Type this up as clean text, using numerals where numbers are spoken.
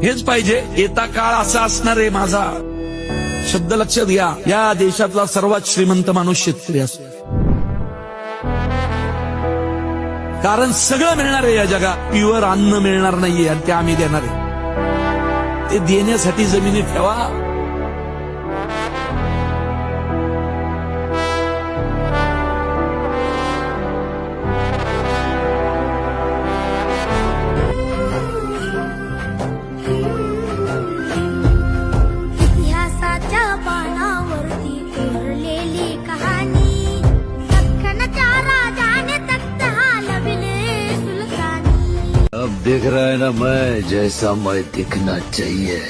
हेच पाहिजे. येता काळ असा असणार आहे माझा. शब्द लक्षात घ्या. या देशातला सर्वात श्रीमंत माणूस शेतकरी असतो. कारण सगळं मिळणार आहे या जगात, प्युअर अन्न मिळणार नाहीये आणि ते आम्ही देणार आहे. ते देण्यासाठी जमिनी ठेवा. इतिहासाच्या पानावरती कोरलेली कहाणी, दख्खनच्या राजाने तख्त हलविले सुलतानी. अब दिख रहा है ना मैं जैसा मैं दिखना चाहिए.